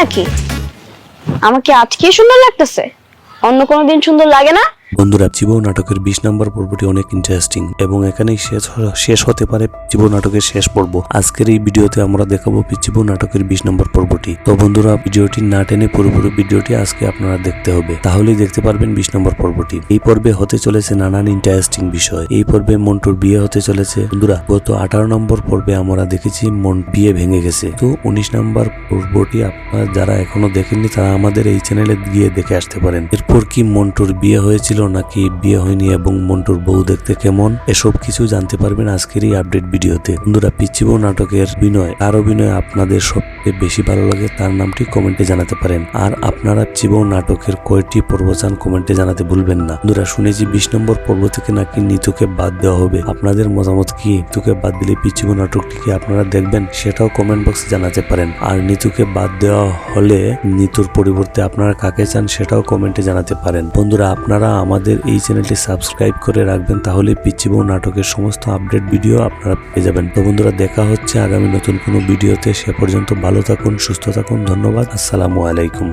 নাকি? আমাকে আজকে সুন্দর লাগতেছে, অন্য কোনো দিন সুন্দর লাগে না? বন্ধুরা, জীবন নাটকের 20 নম্বর পর্বটি অনেক ইন্টারেস্টিং এবং এখানেই শেষ হতে পারে জীবন নাটকের শেষ পর্ব। আজকের এই ভিডিওতে আমরা দেখাবো জীবন নাটকের 20 নম্বর পর্বটি। তো বন্ধুরা, ভিডিওটি না টেনে পুরোপুরি ভিডিওটি আজকে আপনারা দেখতে হবে, তাহলেই দেখতে পারবেন 20 নম্বর পর্বটি। এই পর্বে হতে চলেছে নানান ইন্টারেস্টিং বিষয়। এই পর্বে মন্টুর বিয়ে হতে চলেছে। বন্ধুরা, গত 18 নম্বর পর্বে আমরা দেখেছি বিয়ে ভেঙে গেছে। তো 19 নম্বর পর্বটি আপনারা যারা এখনো দেখেননি তারা আমাদের এই চ্যানেলে গিয়ে দেখে আসতে পারেন। এরপর কি মন্টুর বিয়ে হয়েছিল নাকি বিয়ে হয়নি এবং মন্টুর বউ দেখতে কেমন, এসব কিছু জানতে পারবেন আজকের এই আপডেট ভিডিওতে। বন্ধুরা, পিচ্চি বউ নাটকের কার অভিনয় আপনাদের সবচেয়ে বেশি ভালো লাগে তার নামটি কমেন্টে জানাতে পারেন। আর আপনারা পিচ্চি বউ নাটকের কয়টি পর্ব চান কমেন্টে জানাতে ভুলবেন না। বন্ধুরা, শুনেছি 20 নম্বর পর্ব থেকে নাকি নিতুকে বাদ দেওয়া হবে। আপনাদের মতামত কি? নিতুকে বাদ দিলে পিচ্চি বউ নাটকটিকে আপনারা দেখবেন সেটাও কমেন্ট বক্সে জানাতে পারেন। আর নিতুকে বাদ দেওয়া হলে নিতুর পরিবর্তে আপনারা কাকে চান সেটাও কমেন্টে জানাতে পারেন। বন্ধুরা, আপনারা আমাদের এই চ্যানেলটি সাবস্ক্রাইব করে রাখবেন, তাহলে পিচ্চি বউ নাটকের সমস্ত আপডেট ভিডিও আপনারা পেয়ে যাবেন। তো বন্ধুরা, দেখা হচ্ছে আগামী নতুন কোনো ভিডিওতে। সে পর্যন্ত ভালো থাকুন, সুস্থ থাকুন। ধন্যবাদ। আসসালামু আলাইকুম।